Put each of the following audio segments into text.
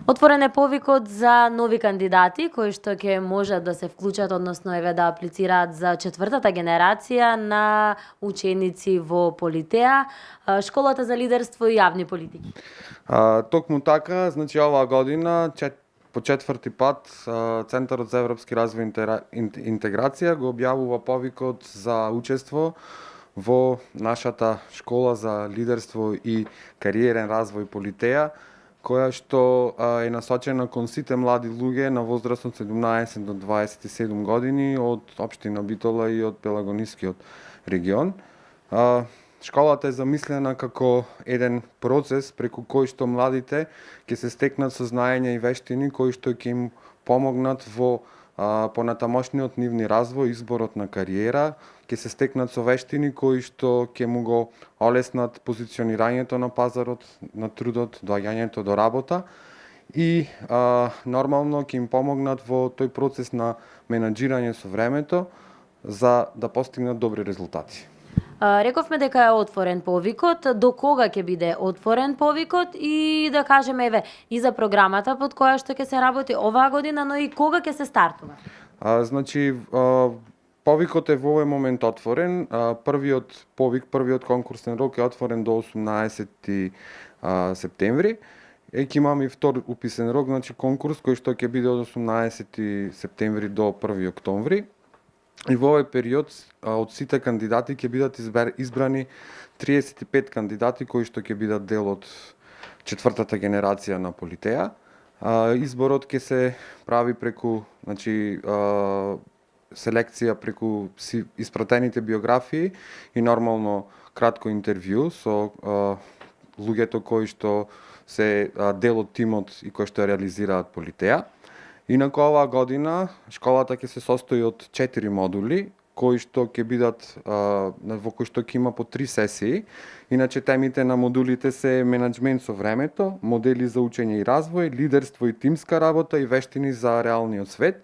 Отворен е повикот за нови кандидати кои што ќе можат да се вклучат, односно еве да аплицираат за четвртата генерација на ученици во Политеа, школата за лидерство и јавни политики. Токму така, значи оваа година по четврти пат Центарот за европски развој и интеграција го објавува повикот за учество во нашата школа за лидерство и кариерен развој Политеа, која што е насочена кон сите млади луѓе на возраст од 17 до 27 години од општина Битола и од Пелагонискиот регион. Школата е замислена како еден процес преку кој што младите ќе се стекнат со знаења и вештини кои што ќе им помогнат во понатамошниот нивни развој, изборот на кариера, ќе се стекнат со вештини кои што ќе му го олеснат позиционирањето на пазарот на трудот, доаѓањето до работа и нормално ќе им помогнат во тој процес на менаџирање со времето за да постигнат добри резултати. Рековме дека е отворен повикот, до кога ќе биде отворен повикот и да кажеме еве и за програмата под која што ќе се работи оваа година, но и кога ќе се стартува? Значи повикот е во овој момент отворен. Првиот конкурсен рок е отворен до 18 септември. Ќе имаме и втор уписен рок, значи конкурс кој што ќе биде од 18 септември до 1 октомври. И во овој период од сите кандидати ќе бидат избрани 35 кандидати кои што ќе бидат дел од четвртата генерација на Политеа. Изборот ќе се прави преку селекција преку испратените биографии и нормално кратко интервју со луѓето кои што се дел од тимот и кои што реализираат Политеа. Инаку оваа година школата ќе се состои од 4 модули кои што ќе бидат во кои што ќе има по 3 сесии. Иначе темите на модулите се менаџмент со времето, модели за учење и развој, лидерство и тимска работа и вештини за реалниот свет.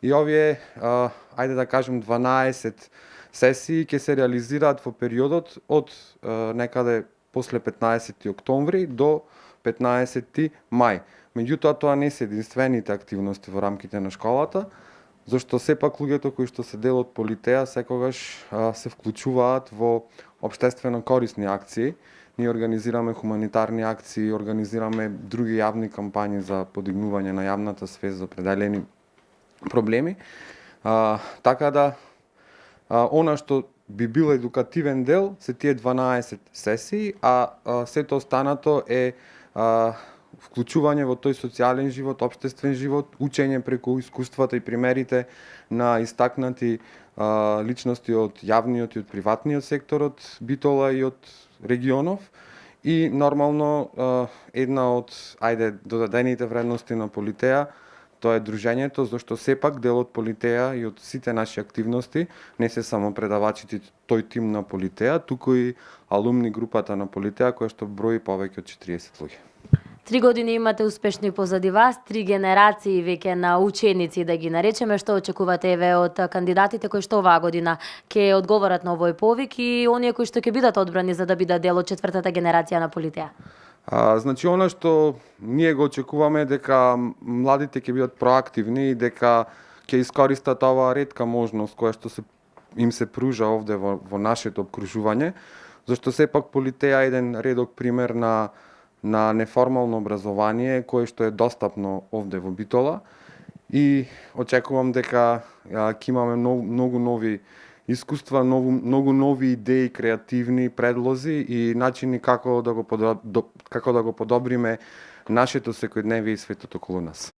И овие, ајде да кажем 12 сесии ќе се реализираат во периодот од некаде после 15 октомври до 15 мај. Меѓутоа, тоа не се единствените активности во рамките на школата, зашто сепак луѓето кои што се дел од Политеа секогаш се вклучуваат во општествено корисни акции. Ние организираме хуманитарни акции, организираме други јавни кампањи за подигнување на јавната свест за определени проблеми. Така да, она што би бил едукативен дел се тие 12 сесии, а сето останато е вклучување во тој социјален живот, општествен живот, учење преку искуствата и примерите на истакнати личности од јавниот и од приватниот сектор од Битола и од регионов и нормално една од додадените вредности на Политеа тоа е дружењето, зашто сепак дел од Политеа и од сите наши активности не се само предавачите тој тим на Политеа, туку и алумни групата на Политеа која што брои повеќе од 40 луѓе. 3 години имате успешни позади вас, 3 генерации веќе на ученици да ги наречеме. Што очекувате еве од кандидатите кои што оваа година ќе одговорат на овој повик и оние кои што ќе бидат одбрани за да бидат дел од четвртата генерација на Политеа? Значи, она што ние го очекуваме дека младите ќе бидат проактивни и дека ќе искористат оваа ретка можност која што им се пружа овде во нашето обкружување, зашто сепак Политеа е еден редок пример на неформално образование кое што е достапно овде во Битола и очекувам дека ќе имаме многу нови искуства, многу нови идеи, креативни предлози и начини како да го подобриме нашето секојдневие и светот околу нас.